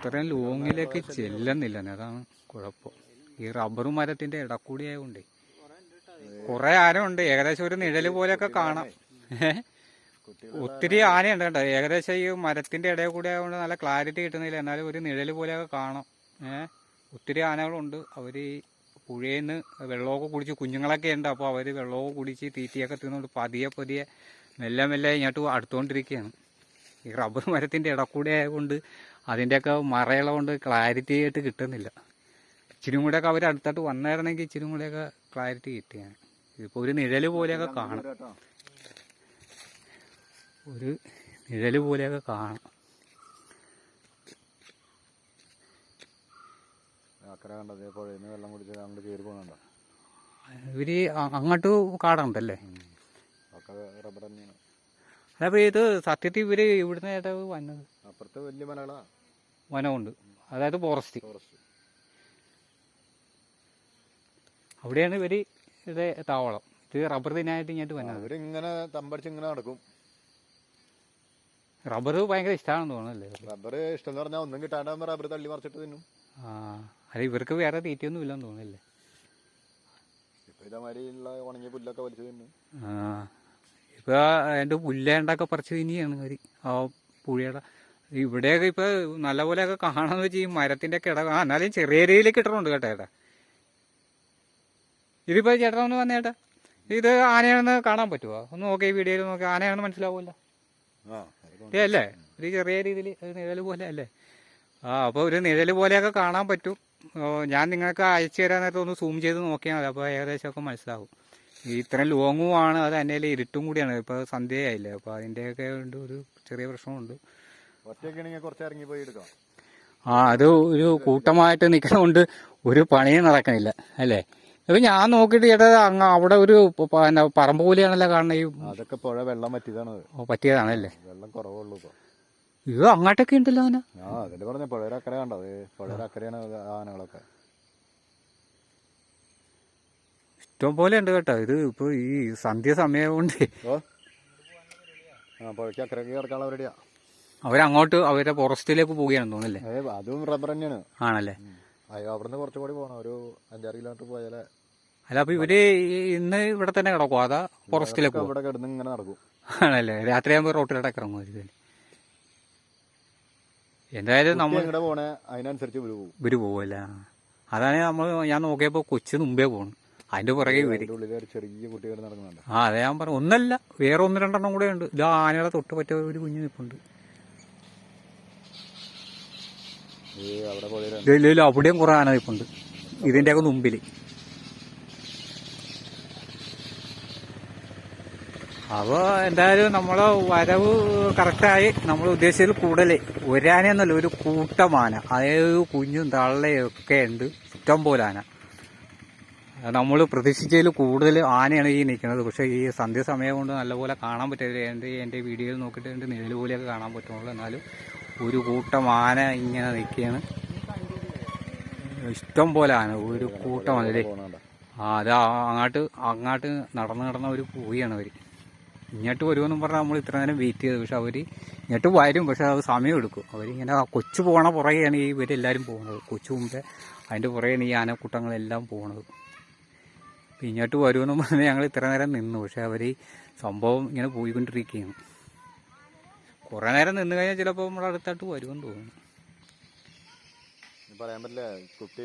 ഇത്രയും ലോങ്ങിലേക്ക് ചെല്ലുന്നില്ല, അതാണ് കുഴപ്പം. ഈ റബ്ബർ മരത്തിന്റെ ഇടക്കൂടി ആയതുകൊണ്ടേ കുറെ ആനയുണ്ട്. ഏകദേശം ഒരു നിഴല് പോലെയൊക്കെ കാണാം. ഒത്തിരി ആനയുണ്ട് കേട്ടോ. ഏകദേശം ഈ മരത്തിന്റെ ഇടയിൽ കൂടി ആയതുകൊണ്ട് നല്ല ക്ലാരിറ്റി കിട്ടുന്നില്ല, എന്നാലും ഒരു നിഴല് പോലെയൊക്കെ കാണാം. ഒത്തിരി ആനകളുണ്ട്. അവര് പുഴയിൽ നിന്ന് വെള്ളമൊക്കെ കുടിച്ച്, കുഞ്ഞുങ്ങളൊക്കെ ഉണ്ട്. അപ്പോൾ അവര് വെള്ളമൊക്കെ കുടിച്ച് തീറ്റിയൊക്കെ തിന്നുകൊണ്ട് പതിയെ പതിയെ മെല്ലെ മെല്ലെ ഇങ്ങോട്ട് അടുത്തുകൊണ്ടിരിക്കുകയാണ്. ഈ റബ്ബർ മരത്തിന്റെ ഇടക്കൂടെ ആയതുകൊണ്ട് അതിൻ്റെയൊക്കെ മറയുള്ള കൊണ്ട് ക്ലാരിറ്റി ആയിട്ട് കിട്ടുന്നില്ല. ഇച്ചിരി കൂടെയൊക്കെ അവർ അടുത്തോട്ട് വന്നായിരുന്നെങ്കിൽ ഇച്ചിരി കൂടെയൊക്കെ ക്ലാരിറ്റി കിട്ടിയാണ്. ഇതിപ്പോൾ ഒരു നിഴല് പോലെയൊക്കെ കാണാം, ഒരു നിഴല് പോലെയൊക്കെ കാണാം. ഇവര് അങ്ങോട്ട് കാടുണ്ടല്ലേ? അതപ്പോ ഇത് സത്യത്തിൽ ഇവര് ഇവിടുന്ന് ഏട്ടാ വന്നത്? അപ്പുറത്തെ വലിയ വനമുണ്ട്, അതായത് ഫോറസ്റ്റ്. അവിടെയാണ് ഇവര് ഇത് താവളം. ഇത് റബ്ബർ തിന്നായിട്ട് ഇങ്ങോട്ട് വന്നത്. ഇവരിങ്ങനെ തമ്പടിച്ച് ഇങ്ങനെ നടക്കും. റബ്ബർ ഭയങ്കര ഇഷ്ടമാണെന്ന് തോന്നുന്നല്ലേ? റബ്ബർ ഇഷ്ടം എന്ന് പറഞ്ഞാൽ ഒന്നും കിട്ടാണ്ടാകുമ്പോ റബ്ബർ തള്ളി മറിച്ചിട്ട് തിന്നും. അത് ഇവർക്ക് വേറെ തീറ്റയൊന്നും ഇല്ലെന്ന് തോന്നുന്നില്ലേ? ഇപ്പൊ ഇതേമാതിരിയുള്ള ഉണങ്ങിയ പുല്ലൊക്കെ വലിച്ചു തിന്നും. ഇപ്പൊ അതിന്റെ പുല്ലേണ്ടൊക്കെ പറിച്ച് തിന്നിയാണ് അവര് ആ പുഴയുടെ. ഇവിടെയൊക്കെ ഇപ്പൊ നല്ലപോലെയൊക്കെ കാണാന്ന് വെച്ചാൽ ഈ മരത്തിന്റെ ഒക്കെ എന്നാലും ചെറിയ രീതിയിലേക്ക് ഇട്ടിട്ടുണ്ട് കേട്ടോ ഏട്ടാ. ഇതിപ്പോ ചേട്ടാ ഒന്ന് വന്നേട്ടാ, ഇത് ആനയാണെന്ന് കാണാൻ പറ്റുമോ? ഒന്ന് നോക്കി വീഡിയോയിൽ നോക്കി, ആനയാണെന്ന് മനസ്സിലാവുമല്ലോ അല്ലേ? ഒരു ചെറിയ രീതിയിൽ ഒരു നിഴല് പോലെ അല്ലേ? അപ്പോൾ ഒരു നിഴല് പോലെയൊക്കെ കാണാൻ പറ്റും. ഞാൻ നിങ്ങൾക്ക് അയച്ചു തരാൻ നേരത്തെ ഒന്ന് സൂം ചെയ്ത് നോക്കിയാൽ മതി, അപ്പോൾ ഏകദേശമൊക്കെ മനസ്സിലാവും. ഇത്രയും ലോങ്ങുമാണ്, അത് തന്നെ ഇരുട്ടും കൂടിയാണ്. ഇപ്പോൾ സന്ധ്യയായില്ലേ, അപ്പോൾ അതിൻ്റെയൊക്കെ ഉണ്ട് ഒരു ചെറിയ പ്രശ്നമുണ്ട്. അത് ഒരു കൂട്ടമായിട്ട് നിൽക്കുന്നതുകൊണ്ട് ഒരു പണിയും നടക്കണില്ല അല്ലേ? അപ്പൊ ഞാൻ നോക്കിയിട്ട് ചേട്ടാ അങ്ങ് അവിടെ ഒരു പറമ്പ് പോലെയാണല്ലോ കാണുന്നത്. ഈ അതൊക്കെ പുഴ വെള്ളം പറ്റിയതാണല്ലേ? വെള്ളം കുറവുള്ളൂ. ഇത് അങ്ങോട്ടൊക്കെ ഉണ്ടല്ലോ ആന. അതിന്റെ പറഞ്ഞ പുഴയുടെ അക്കരെ കണ്ടത്, പുഴയുടെ അക്കരെയാണ് ആനകളൊക്കെ ഇഷ്ടം പോലെ ഉണ്ട് കേട്ടോ. ഇത് ഇപ്പൊ ഈ സന്ധ്യ സമയം കൊണ്ട് പുഴയ്ക്ക് അക്കരക്ക് കിടക്കാനുള്ള റെഡിയാ. അവരങ്ങോട്ട് അവരുടെ ഫോറസ്റ്റിലേക്ക് പോവുകയാണെന്ന് തോന്നുന്നില്ലേ? അതും റബ്ബർ തന്നെയാണ്. ആണല്ലേ? അവിടുന്ന് കുറച്ചുകൂടി പോകണം, ഒരു 5-6 കിലോമീറ്റർ പോയാലേ. അല്ല അപ്പൊ ഇവര് ഇന്ന് ഇവിടെ തന്നെ കിടക്കും, അതാ ഫോറസ്റ്റിലേക്ക് ഇവിടെ കിടന്ന് ഇങ്ങനെ നടക്കും? ആണല്ലേ? രാത്രിയാകുമ്പോ റോട്ടിലോട്ടൊക്കെ ഇറങ്ങും. എന്തായാലും നമ്മൾ പോണേ അതിനനുസരിച്ച് ഇവര് പോവല്ല. അതാണ് ഞാൻ നോക്കിയപ്പോ കൊച്ചു മുമ്പേ പോണു, അതിന്റെ പുറകെ ഇവര്. ചെറിയ കുട്ടികൾ നടക്കുന്നുണ്ട്. അതെ ഞാൻ പറഞ്ഞു, ഒന്നല്ല വേറെ 1-2 കൂടെ ഉണ്ട്. ഇത് ആനകളെ തൊട്ട് പറ്റിയ ഒരു കുഞ്ഞു നിൽപ്പുണ്ട്. അവിടെയും കുറെ ആന നിൽപ്പുണ്ട് ഇതിന്റെയൊക്കെ മുമ്പില്. അപ്പോൾ എന്തായാലും നമ്മളെ വരവ് കറക്റ്റായി. നമ്മൾ ഉദ്ദേശിച്ചതിൽ കൂടുതൽ ഒരാനയൊന്നുമല്ല, ഒരു കൂട്ടമാന. അതായത് കുഞ്ഞും തള്ളയും ഒക്കെ ഉണ്ട്, ഇഷ്ടം പോലെ ആന. നമ്മൾ പ്രതീക്ഷിച്ചതിൽ കൂടുതൽ ആനയാണ് ഈ നിൽക്കുന്നത്. പക്ഷേ ഈ സന്ധ്യ സമയം കൊണ്ട് നല്ലപോലെ കാണാൻ പറ്റില്ല. എൻ്റെ വീഡിയോയിൽ നോക്കിയിട്ട് എൻ്റെ നിഴല് പോലെയൊക്കെ കാണാൻ പറ്റുള്ളൂ. എന്നാലും ഒരു കൂട്ടം ആന ഇങ്ങനെ നിൽക്കുകയാണ്, ഇഷ്ടം പോലെ ആന, ഒരു കൂട്ടമാണ് അല്ലേ? അത് അങ്ങോട്ട് നടന്ന് ഒരു പോവുകയാണ് അവർ. ഇങ്ങോട്ട് വരുമെന്നും പറഞ്ഞാൽ നമ്മൾ ഇത്ര നേരം വെയിറ്റ് ചെയ്തത്. പക്ഷെ അവർ ഇങ്ങോട്ട് വരും, പക്ഷെ അത് സമയം എടുക്കും. അവരിങ്ങനെ കൊച്ചു പോകണ പുറകെയാണ് ഇവരെല്ലാവരും പോകുന്നത്. കൊച്ചു മുമ്പേ അതിൻ്റെ പുറകെയാണ് ഈ ആനക്കൂട്ടങ്ങളെല്ലാം പോകുന്നത്. അപ്പം ഇങ്ങോട്ട് വരുമെന്നും പറഞ്ഞാൽ ഞങ്ങൾ ഇത്ര നേരം നിന്നു. പക്ഷെ അവർ സംഭവം ഇങ്ങനെ പോയിക്കൊണ്ടിരിക്കുകയാണ്. കുറേ നേരം നിന്ന് കഴിഞ്ഞാൽ ചിലപ്പോൾ നമ്മുടെ അടുത്തായിട്ട് വരുമെന്ന് തോന്നുന്നു. പറയാൻ പറ്റില്ല, കുട്ടി